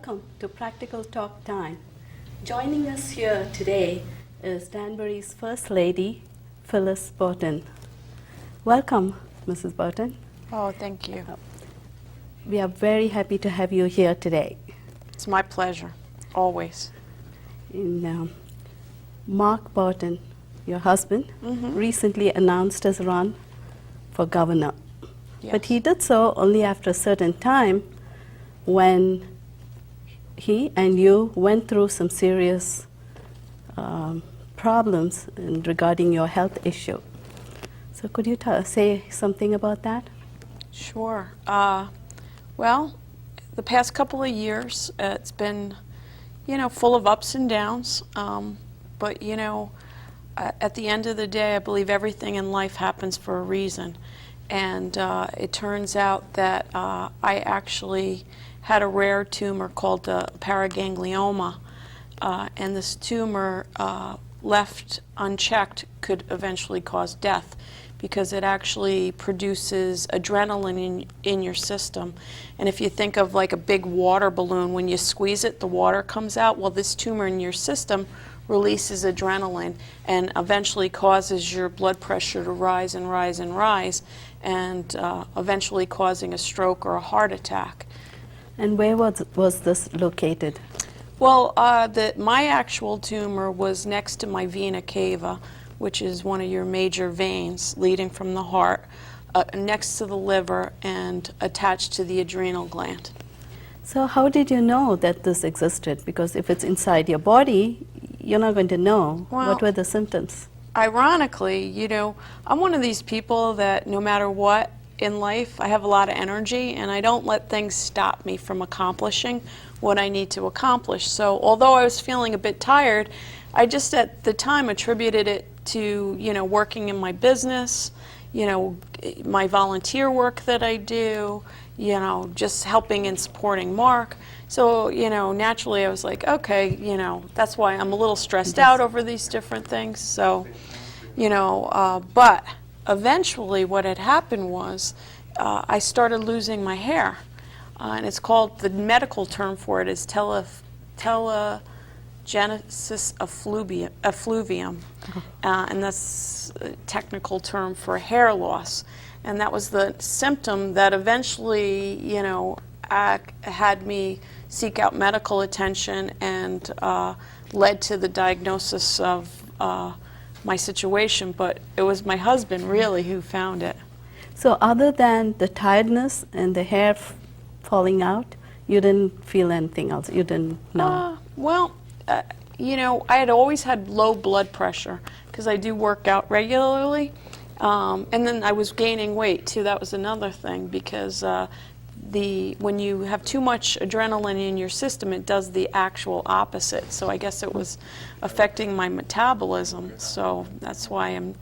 Welcome to Practical Talk Time. Joining us here today is Danbury's First Lady, Phyllis Boughton. Welcome, Mrs. Boughton. Oh, thank you. We are very happy to have you here today. It's my pleasure, always. Mark Boughton, your husband, recently announced his run for governor. Yes. But he did so only after a certain time when he and you went through some serious problems regarding your health issue. So could you say something about that? Sure. Well, the past couple of years, it's been, full of ups and downs. But, at the end of the day, I believe everything in life happens for a reason. And it turns out that I actually had a rare tumor called paraganglioma. And this tumor, left unchecked, could eventually cause death, because it actually produces adrenaline in your system. And if you think of like a big water balloon, when you squeeze it, the water comes out. Well, this tumor in your system releases adrenaline and eventually causes your blood pressure to rise and rise and rise, and eventually causing a stroke or a heart attack. And where was this located? Well, my actual tumor was next to my vena cava, which is one of your major veins leading from the heart, next to the liver and attached to the adrenal gland. So how did you know that this existed? Because if it's inside your body, you're not going to know. Well, what were the symptoms? Ironically, I'm one of these people that no matter what in life, I have a lot of energy, and I don't let things stop me from accomplishing what I need to accomplish. So although I was feeling a bit tired, I just at the time attributed it to, working in my business, my volunteer work that I do, just helping and supporting Mark. So, naturally I was like, okay, that's why I'm a little stressed out over these different things. So, but eventually what had happened was I started losing my hair. And it's called, the medical term for it is telegenesis effluvium. And that's a technical term for hair loss. And that was the symptom that eventually, had me seek out medical attention and led to the diagnosis of my situation. But it was my husband really who found it. So other than the tiredness and the hair falling out, you didn't feel anything else? You didn't know? I had always had low blood pressure because I do work out regularly. And then I was gaining weight too. That was another thing, because when you have too much adrenaline in your system, it does the actual opposite. So I guess it was affecting my metabolism. So that's why I'm,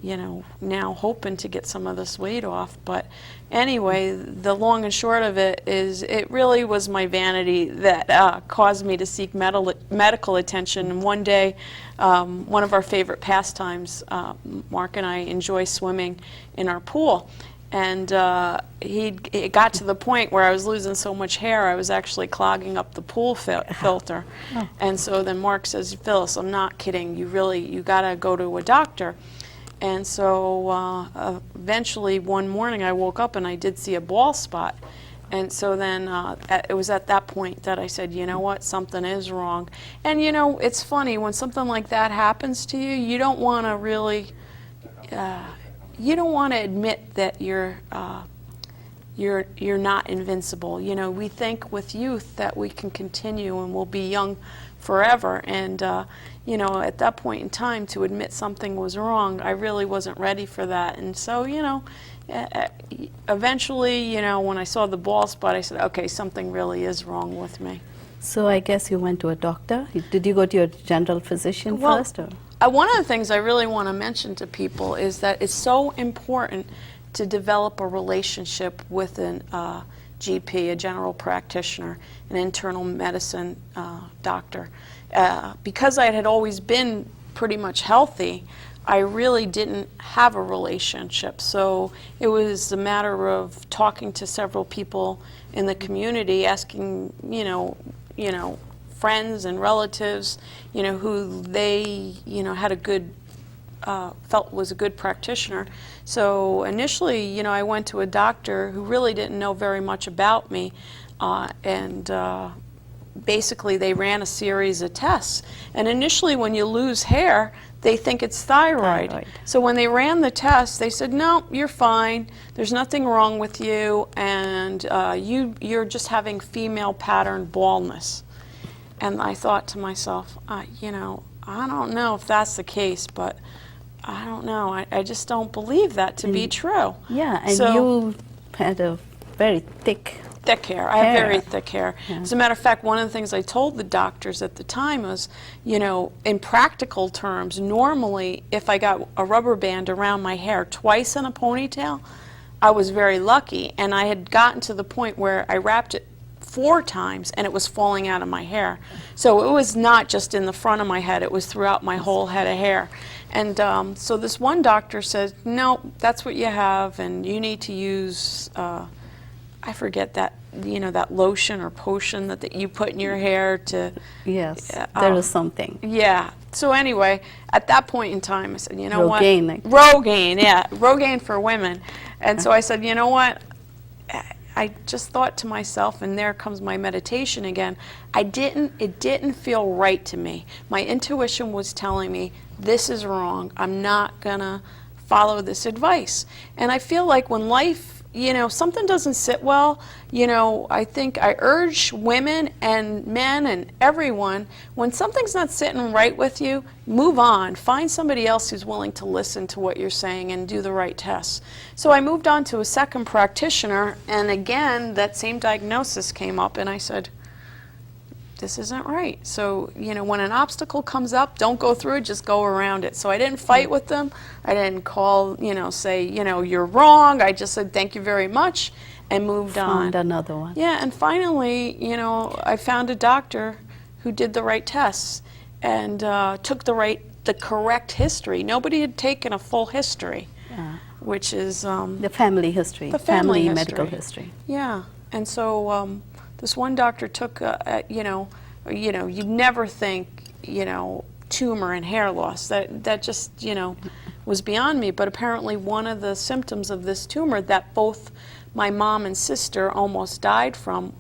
now hoping to get some of this weight off. But anyway, the long and short of it is it really was my vanity that caused me to seek medical attention. And one day, one of our favorite pastimes, Mark and I enjoy swimming in our pool. And it got to the point where I was losing so much hair, I was actually clogging up the pool filter. Oh. And so then Mark says, Phyllis, I'm not kidding, you gotta go to a doctor. And so eventually one morning I woke up and I did see a bald spot. And so then it was at that point that I said, you know what, something is wrong. And it's funny, when something like that happens to you, you don't want to really, you don't want to admit that you're not invincible. We think with youth that we can continue and we'll be young forever. And at that point in time, to admit something was wrong, I really wasn't ready for that. And so, eventually, when I saw the bald spot, I said, okay, something really is wrong with me. So I guess you went to a doctor? Did you go to your general physician first? Or? One of the things I really want to mention to people is that it's so important to develop a relationship with a GP, a general practitioner, an internal medicine doctor. Because I had always been pretty much healthy, I really didn't have a relationship. So it was a matter of talking to several people in the community, asking, friends and relatives, who they, had a good, felt was a good practitioner. So initially, I went to a doctor who really didn't know very much about me, and basically they ran a series of tests. And initially when you lose hair, they think it's thyroid. So when they ran the test, they said, no, you're fine, there's nothing wrong with you, and you're just having female pattern baldness. And I thought to myself, I don't know if that's the case, but I don't know. I just don't believe that to be true. Yeah, and so, you had a very thick hair. I have very thick hair. Yeah. As a matter of fact, one of the things I told the doctors at the time was, in practical terms, normally if I got a rubber band around my hair twice in a ponytail, I was very lucky. And I had gotten to the point where I wrapped it 4 times and it was falling out of my hair. So it was not just in the front of my head, it was throughout my whole head of hair. And so this one doctor said, no, that's what you have, and you need to use, I forget that, that lotion or potion that you put in your hair to... Yes, there is something. Yeah. So anyway, at that point in time, I said, Rogaine, what? Rogaine, yeah. Rogaine for women. And so I said, you know what? I just thought to myself, and there comes my meditation again, it didn't feel right to me. My intuition was telling me, this is wrong. I'm not gonna follow this advice. And I feel like when life, something doesn't sit well, I think I urge women and men and everyone, when something's not sitting right with you, move on. Find somebody else who's willing to listen to what you're saying and do the right tests. So I moved on to a second practitioner, and again, that same diagnosis came up, and I said, this isn't right. So, when an obstacle comes up, don't go through it, just go around it. So I didn't fight with them. I didn't call, say, you're wrong. I just said, thank you very much, and moved on. Found another one. Yeah, and finally, I found a doctor who did the right tests and took the correct history. Nobody had taken a full history, which is... the family history. The family history. Medical history. Yeah, and so... this one doctor took, you'd never think, tumor and hair loss. That just, was beyond me. But apparently one of the symptoms of this tumor that both my mom and sister almost died from,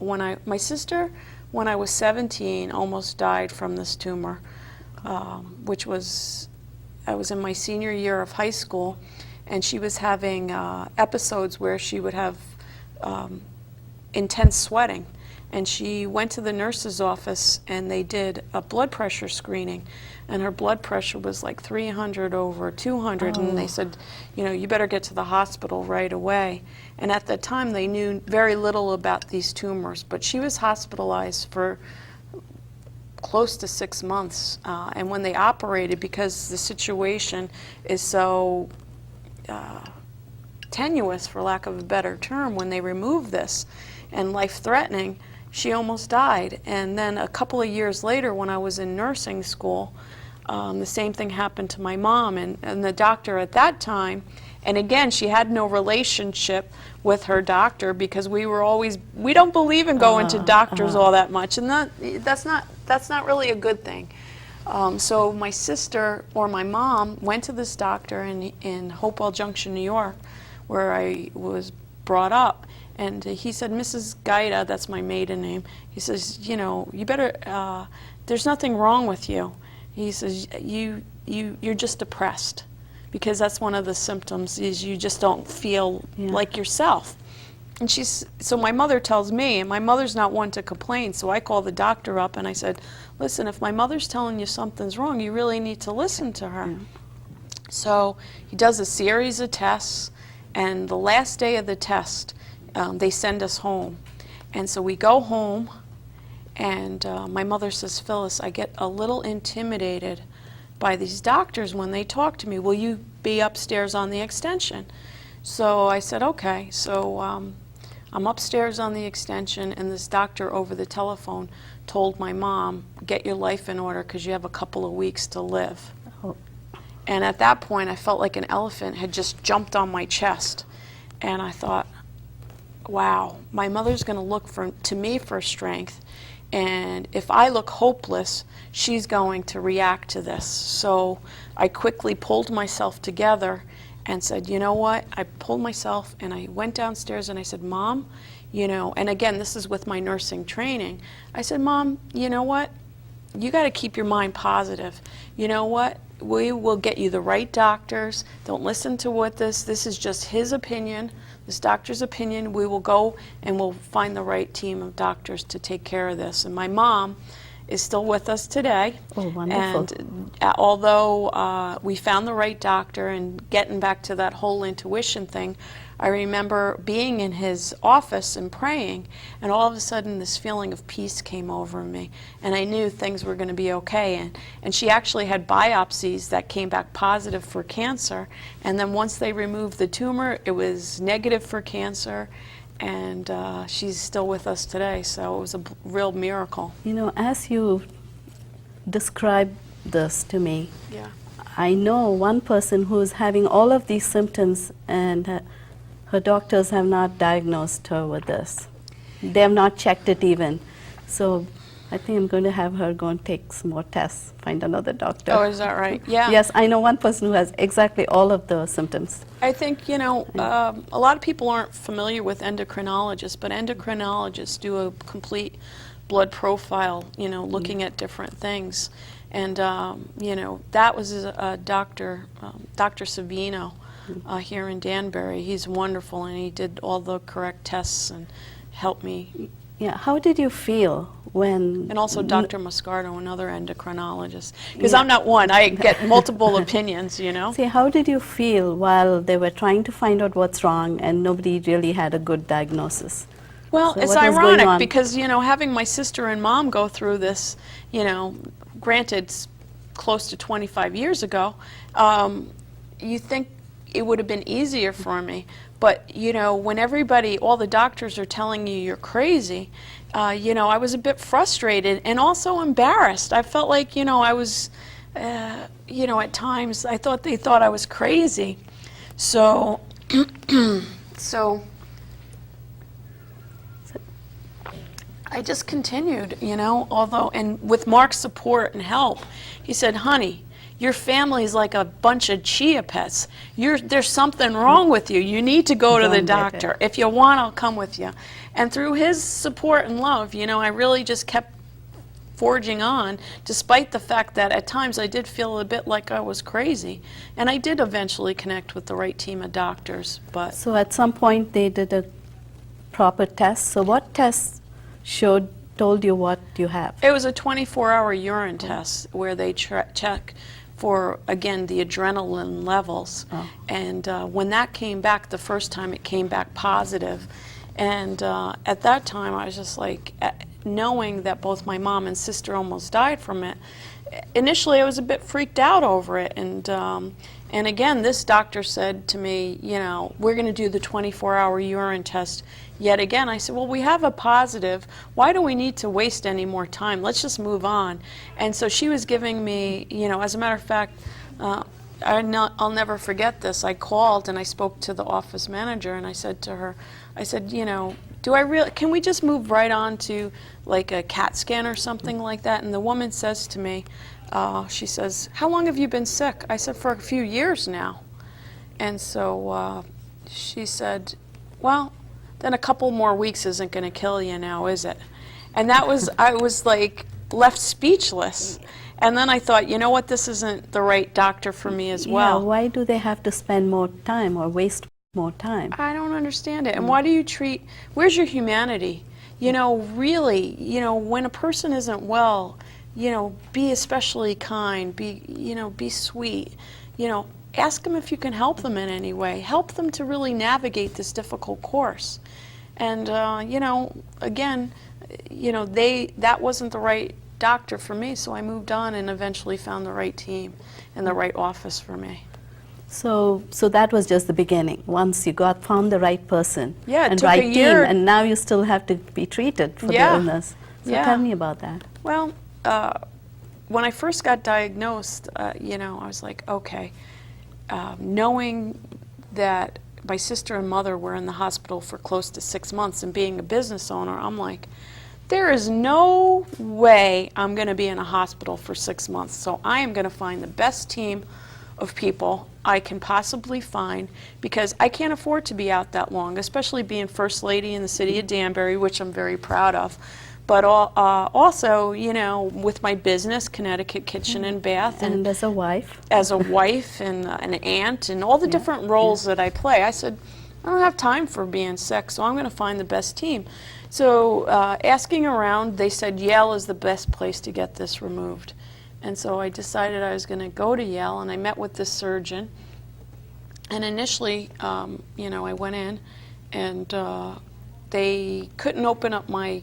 my sister, when I was 17, almost died from this tumor, which was, I was in my senior year of high school, and she was having episodes where she would have intense sweating. And she went to the nurse's office and they did a blood pressure screening, and her blood pressure was like 300 over 200, and they said, you better get to the hospital right away. And at the time they knew very little about these tumors, but she was hospitalized for close to 6 months, and when they operated, because the situation is so tenuous, for lack of a better term, when they removed this and life-threatening, she almost died. And then a couple of years later, when I was in nursing school, the same thing happened to my mom. And the doctor at that time, and again, she had no relationship with her doctor, because we don't believe in going to doctors all that much, and that's not really a good thing. So my sister or my mom went to this doctor in Hopewell Junction, New York, where I was brought up. And he said, Mrs. Gaida, that's my maiden name, he says, you better, there's nothing wrong with you. He says, you're just depressed, because that's one of the symptoms, is you just don't feel like yourself. And so my mother tells me, and my mother's not one to complain, so I called the doctor up and I said, listen, if my mother's telling you something's wrong, you really need to listen to her. So he does a series of tests, and the last day of the test, they send us home. And so we go home, and my mother says, Phyllis, I get a little intimidated by these doctors when they talk to me. Will you be upstairs on the extension? So I said, okay. So I'm upstairs on the extension, and this doctor over the telephone told my mom, get your life in order, because you have a couple of weeks to live. And at that point, I felt like an elephant had just jumped on my chest. And I thought, wow, my mother's going to look to me for strength, And if I look hopeless, she's going to react to this. So I quickly pulled myself together and said, you know what? I pulled myself and I went downstairs and I said, Mom, you know, and again, this is with my nursing training. I said, Mom, you know what? You got to keep your mind positive. You know what? We will get you the right doctors. Don't listen to what this is just his opinion, this doctor's opinion. We will go and we'll find the right team of doctors to take care of this. And my mom is still with us today. Oh, wonderful. And although we found the right doctor, and getting back to that whole intuition thing, I remember being in his office and praying, and all of a sudden this feeling of peace came over me, and I knew things were going to be okay. And she actually had biopsies that came back positive for cancer, and then once they removed the tumor, it was negative for cancer, and she's still with us today, so it was a real miracle. You know, as you describe this to me, Yeah. I know one person who is having all of these symptoms, and her doctors have not diagnosed her with this. They have not checked it even. So I think I'm going to have her go and take some more tests, find another doctor. Oh, is that right? Yeah. Yes, I know one person who has exactly all of the symptoms. I think, you know, a lot of people aren't familiar with endocrinologists, but endocrinologists do a complete blood profile, you know, looking at different things. And, you know, that was a doctor, Dr. Savino, here in Danbury. He's wonderful, and he did all the correct tests and helped me. Yeah, how did you feel when... And also Dr. Moscardo, another endocrinologist. Because I'm not one, I get multiple opinions, you know. See, how did you feel while they were trying to find out what's wrong and nobody really had a good diagnosis? Well, So it's what was going on? ironic because, you know, having my sister and mom go through this, you know, granted it's close to 25 years ago, you think it would have been easier for me. But, you know, when everybody, all the doctors are telling you you're crazy, you know, I was a bit frustrated and also embarrassed. I felt like, you know, I was, you know, at times I thought they thought I was crazy. So, so I just continued, you know, although, and with Mark's support and help, he said, honey, your family's like a bunch of chia pets. There's something wrong with you. You need to go to the doctor. If you want, I'll come with you. And through his support and love, you know, I really just kept forging on, despite the fact that at times I did feel a bit like I was crazy. And I did eventually connect with the right team of doctors. But So at some point they did a proper test. So what tests told you what you have? it was a 24-hour urine test where they check for, again, the adrenaline levels. Oh. And when that came back, the first time it came back positive. And at that time, I was just like, knowing that both my mom and sister almost died from it, initially I was a bit freaked out over it. And again, this doctor said to me, you know, we're going to do the 24-hour urine test yet again. I said, well, we have a positive. Why do we need to waste any more time? Let's just move on. And so she was giving me, you know, as a matter of fact, I'll never forget this. I called and I spoke to the office manager and I said to her, I said, you know, can we just move right on to like a CAT scan or something like that? And the woman says to me, she says, how long have you been sick? I said, for a few years now. And so she said, well, then a couple more weeks isn't going to kill you now, is it? And that was, I was like left speechless. And then I thought, you know what, this isn't the right doctor for me as well. Yeah, why do they have to spend more time or waste more time? I don't understand it. And why do you treat, where's your humanity? You know, really, you know, when a person isn't well, you know, be especially kind, be sweet, you know, ask them if you can help them in any way. Help them to really navigate this difficult course. And, you know, again, you know, that wasn't the right doctor for me, so I moved on and eventually found the right team and the right office for me. So that was just the beginning. Once you found the right person Yeah, it and took a right team, year. and now you still have to be treated for the Yeah. illness. So Yeah. tell me about that. Well, when I first got diagnosed, you know, I was like, okay, knowing that my sister and mother were in the hospital for close to 6 months and being a business owner, I'm like, there is no way I'm going to be in a hospital for 6 months, so I am going to find the best team of people I can possibly find, because I can't afford to be out that long, especially being First Lady in the city of Danbury, which I'm very proud of. But also, you know, with my business, Connecticut Kitchen and Bath, And as a wife. as a wife and an aunt and all the different roles that I play, I said, I don't have time for being sick, so I'm going to find the best team. So asking around, they said Yale is the best place to get this removed. And so I decided I was going to go to Yale, and I met with this surgeon. And initially, you know, I went in, and they couldn't open up my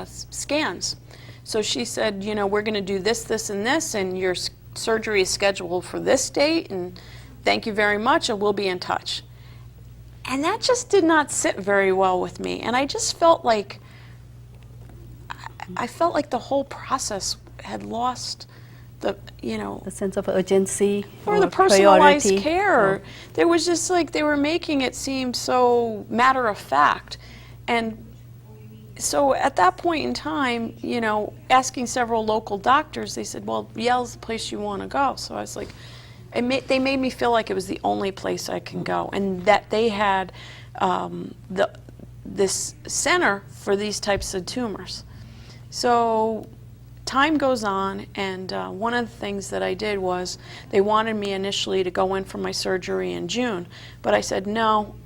scans. So she said, you know, we're going to do this, this, and this, and your surgery is scheduled for this date, and thank you very much, and we'll be in touch. And that just did not sit very well with me. And I just felt like, I felt like the whole process had lost the, you know, The sense of urgency or the personalized priority. care. There was just like, they were making it seem so matter of fact. And so at that point in time, you know, asking several local doctors, they said, well, Yale's the place you want to go. So I was like, they made me feel like it was the only place I can go, and that they had this center for these types of tumors. So time goes on, and one of the things that I did was, they wanted me initially to go in for my surgery in June, but I said, no,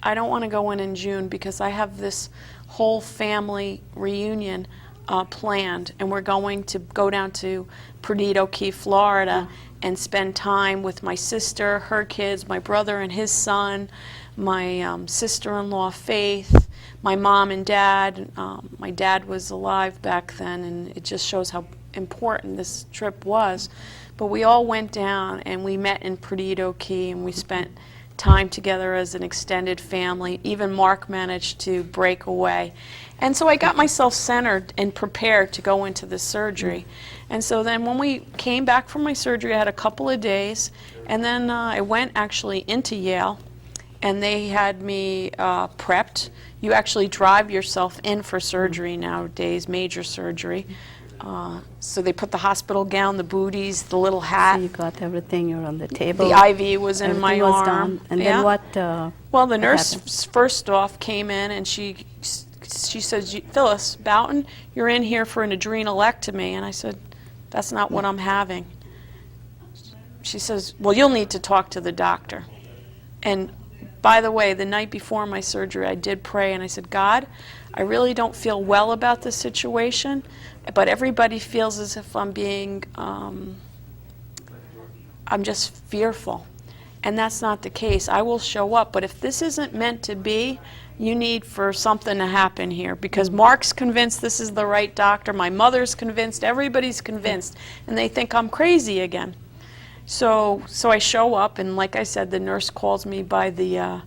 I don't want to go in June, because I have this whole family reunion planned, and we're going to go down to Perdido Key, Florida, and spend time with my sister, her kids, my brother and his son, my sister-in-law Faith, my mom and dad. My dad was alive back then, and it just shows how important this trip was. But we all went down, and we met in Perdido Key, and we spent time together as an extended family. Even Mark managed to break away. And so I got myself centered and prepared to go into the surgery. And so then when we came back from my surgery, I had a couple of days, and then I went actually into Yale, and they had me prepped. You actually drive yourself in for surgery nowadays, major surgery. So they put the hospital gown, the booties, the little hat. So you got everything, you're on the table. The IV was in my Everything was arm. done. And then what? Well, the nurse happened? first off came in, and she says, Phyllis, Boughton, you're in here for an adrenalectomy. And I said, that's not what I'm having. She says, well, you'll need to talk to the doctor. And by the way, the night before my surgery, I did pray, and I said, God, I really don't feel well about this situation, but everybody feels as if I'm being, I'm just fearful. And that's not the case. I will show up, but if this isn't meant to be, you need for something to happen here, because Mark's convinced this is the right doctor, my mother's convinced, everybody's convinced, and they think I'm crazy again. So I show up, and like I said, the nurse calls me by the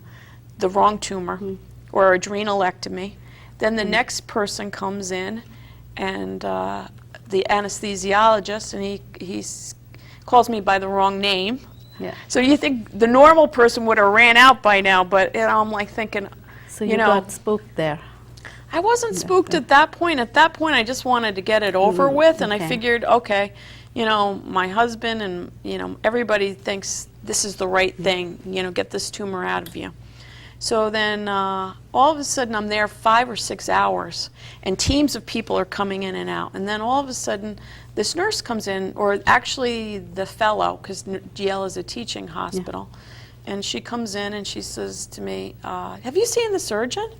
wrong tumor, or adrenalectomy. Then the next person comes in, and the anesthesiologist, and he calls me by the wrong name. Yeah. So you think the normal person would have ran out by now, but you know, I'm like thinking, So you got spooked there. I wasn't spooked at that point. At that point, I just wanted to get it over with, and I okay. figured, okay, you know, my husband and, you know, everybody thinks this is the right thing, you know, get this tumor out of you. So then all of a sudden I'm there 5 or 6 hours, and teams of people are coming in and out. And then all of a sudden this nurse comes in, or actually the fellow, because Yale is a teaching hospital. And she comes in and she says to me, have you seen the surgeon?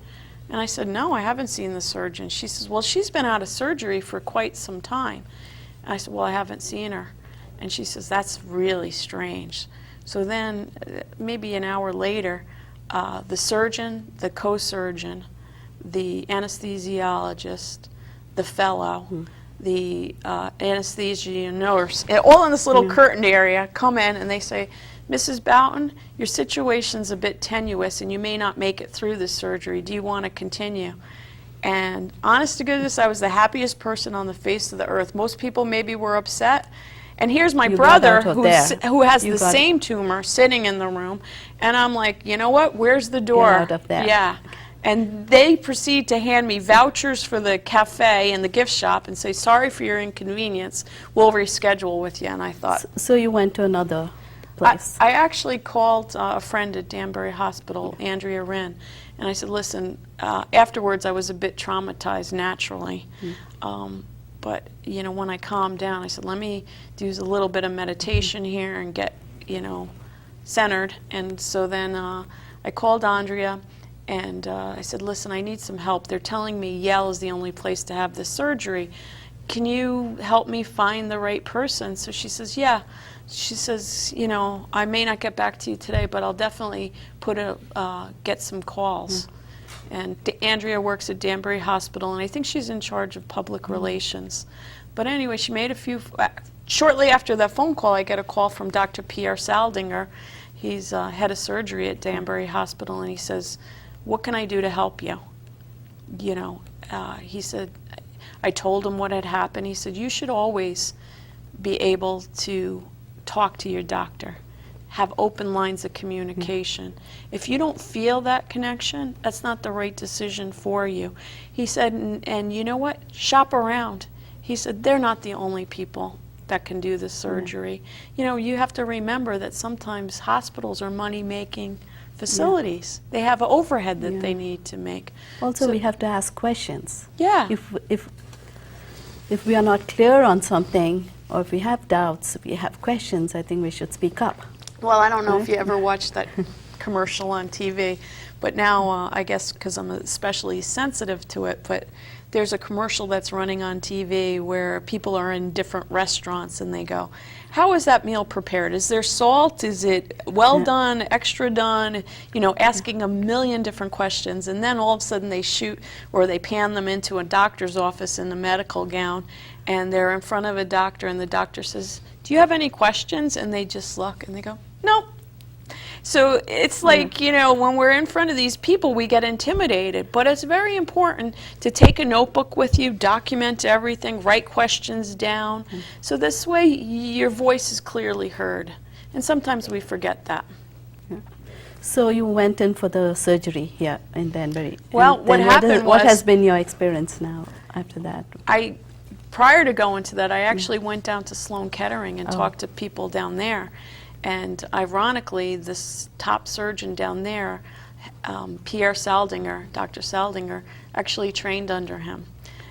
And I said, no, I haven't seen the surgeon. She says, well, she's been out of surgery for quite some time. And I said, well, I haven't seen her. And she says, that's really strange. So then maybe an hour later, the surgeon, the co-surgeon, the anesthesiologist, the fellow, the anesthesia nurse, all in this little curtained area, come in and they say, Mrs. Boughton, your situation's a bit tenuous and you may not make it through the surgery. Do you want to continue? And honest to goodness, I was the happiest person on the face of the earth. Most people maybe were upset. And here's my brother who has the same tumor sitting in the room. And I'm like, you know what? Where's the door? Get out of there. Yeah. And they proceed to hand me vouchers for the cafe and the gift shop and say, sorry for your inconvenience, we'll reschedule with you. And I thought, So you went to another place? I actually called a friend at Danbury Hospital, Andrea Wren, and I said, listen, afterwards I was a bit traumatized naturally. But, you know, when I calmed down, I said, let me do a little bit of meditation here and get, you know, centered. And so then I called Andrea and I said, listen, I need some help. They're telling me Yale is the only place to have this surgery. Can you help me find the right person? So she says, yeah. She says, you know, I may not get back to you today, but I'll definitely get some calls. And Andrea works at Danbury Hospital, and I think she's in charge of public relations. But anyway, she made shortly after that phone call, I get a call from Dr. Pierre Saldinger. He's head of surgery at Danbury Hospital, and he says, what can I do to help you? You know, he said, I told him what had happened. He said, you should always be able to talk to your doctor, have open lines of communication. If you don't feel that connection, that's not the right decision for you. He said, and you know what? Shop around. He said, they're not the only people that can do the surgery. You know, you have to remember that sometimes hospitals are money-making facilities. They have an overhead that they need to make. Also, So- we have to ask questions. Yeah. If we are not clear on something, or if we have doubts, if we have questions, I think we should speak up. Well, I don't know if you ever watched that commercial on TV, but now I guess because I'm especially sensitive to it, but there's a commercial that's running on TV where people are in different restaurants and they go, how is that meal prepared? Is there salt? Is it well done, extra done? You know, asking a million different questions, and then all of a sudden they shoot or they pan them into a doctor's office in a medical gown, and they're in front of a doctor, and the doctor says, do you have any questions? And they just look and they go, nope. So it's like, you know, when we're in front of these people, we get intimidated. But it's very important to take a notebook with you, document everything, write questions down. So this way, your voice is clearly heard. And sometimes we forget that. So you went in for the surgery here in Danbury. Well, And what then happened what was- has been your experience now after that? Prior to going to that, I actually went down to Sloan Kettering and talked to people down there. And ironically, this top surgeon down there, Pierre Saldinger, Dr. Saldinger, actually trained under him.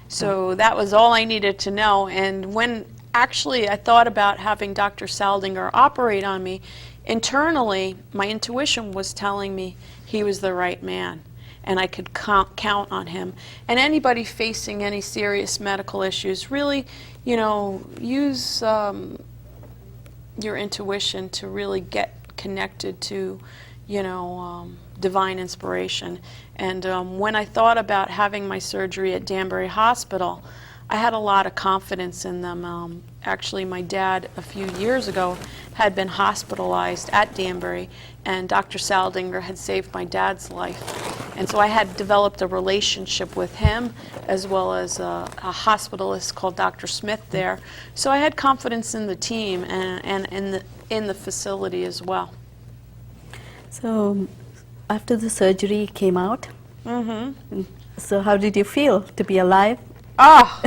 So that was all I needed to know. And when actually I thought about having Dr. Saldinger operate on me, internally, my intuition was telling me he was the right man, and I could count on him. And anybody facing any serious medical issues, really, you know, use your intuition to really get connected to, you know, divine inspiration. And when I thought about having my surgery at Danbury Hospital, I had a lot of confidence in them. Actually, my dad, a few years ago, had been hospitalized at Danbury, and Dr. Saldinger had saved my dad's life. And so I had developed a relationship with him, as well as a hospitalist called Dr. Smith there. So I had confidence in the team and in the facility as well. So after the surgery came out, so how did you feel to be alive? Oh,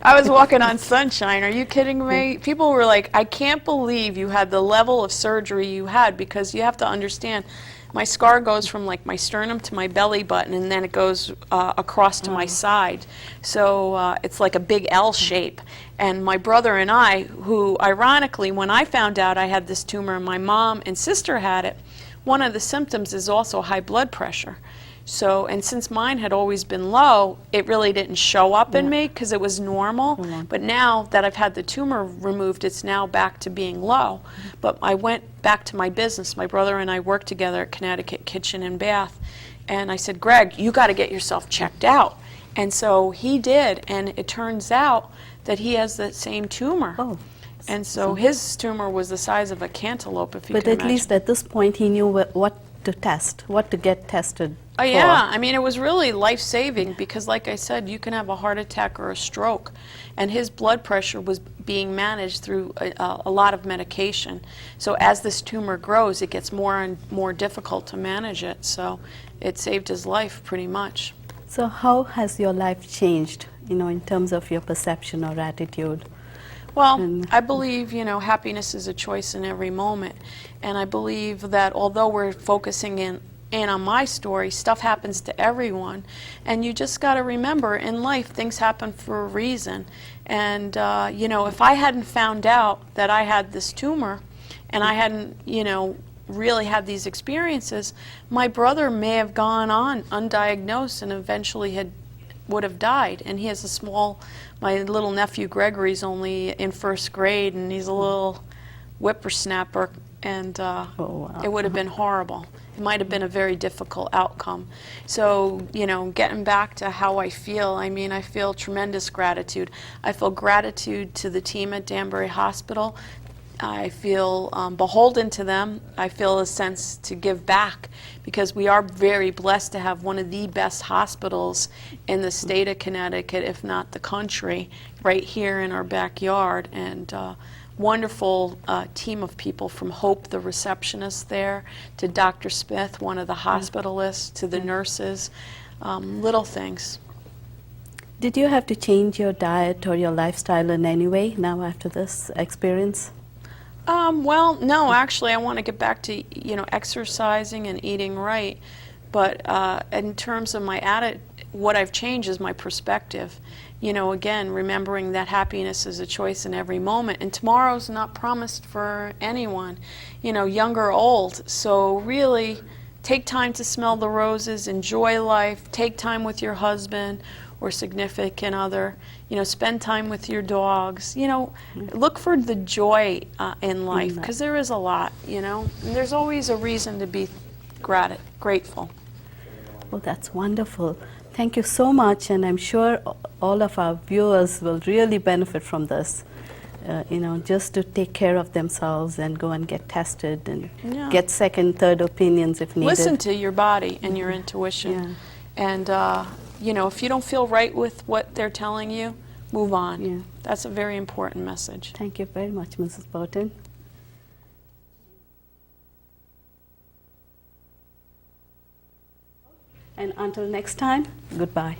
I was walking on sunshine. Are you kidding me? People were like, I can't believe you had the level of surgery you had, because you have to understand, my scar goes from like my sternum to my belly button, and then it goes across to my side. So it's like a big L shape. And my brother and I, who ironically, when I found out I had this tumor and my mom and sister had it, one of the symptoms is also high blood pressure. So, and since mine had always been low, it really didn't show up in me because it was normal. But now that I've had the tumor removed, it's now back to being low. But I went back to my business. My brother and I worked together at Connecticut Kitchen and Bath. And I said, Greg, you got to get yourself checked out. And so he did. And it turns out that he has the same tumor. Oh. And so his tumor was the size of a cantaloupe, if you But can at imagine. least at this point he knew what to test, what to get tested. Oh yeah, I mean it was really life-saving because like I said, you can have a heart attack or a stroke, and his blood pressure was being managed through a lot of medication. So as this tumor grows, it gets more and more difficult to manage it. So it saved his life pretty much. So how has your life changed, in terms of your perception or attitude? Well, I believe, happiness is a choice in every moment. And I believe that although we're focusing in on my story, stuff happens to everyone. And you just got to remember, in life, things happen for a reason. And, if I hadn't found out that I had this tumor and I hadn't, really had these experiences, my brother may have gone on undiagnosed and eventually would have died. And he has my little nephew Gregory's only in first grade, and he's a little whippersnapper, and it would have been horrible. It might have been a very difficult outcome. So, getting back to how I feel, I mean, I feel tremendous gratitude. I feel gratitude to the team at Danbury Hospital. I feel beholden to them. I feel a sense to give back because we are very blessed to have one of the best hospitals in the state of Connecticut, if not the country, right here in our backyard. And wonderful team of people, from Hope, the receptionist there, to Dr. Smith, one of the hospitalists, to the nurses, little things. Did you have to change your diet or your lifestyle in any way now after this experience? Well, no, actually, I want to get back to, exercising and eating right. But in terms of my attitude, what I've changed is my perspective. Again, remembering that happiness is a choice in every moment. And tomorrow's not promised for anyone, young or old. So really, take time to smell the roses, enjoy life, take time with your husband or significant other, spend time with your dogs, look for the joy in life, because there is a lot, and there's always a reason to be grateful. Well, that's wonderful. Thank you so much, and I'm sure all of our viewers will really benefit from this, just to take care of themselves and go and get tested and get second, third opinions if needed. Listen to your body and your intuition. And if you don't feel right with what they're telling you, move on. That's a very important message. Thank you very much, Mrs. Boughton. And until next time, goodbye.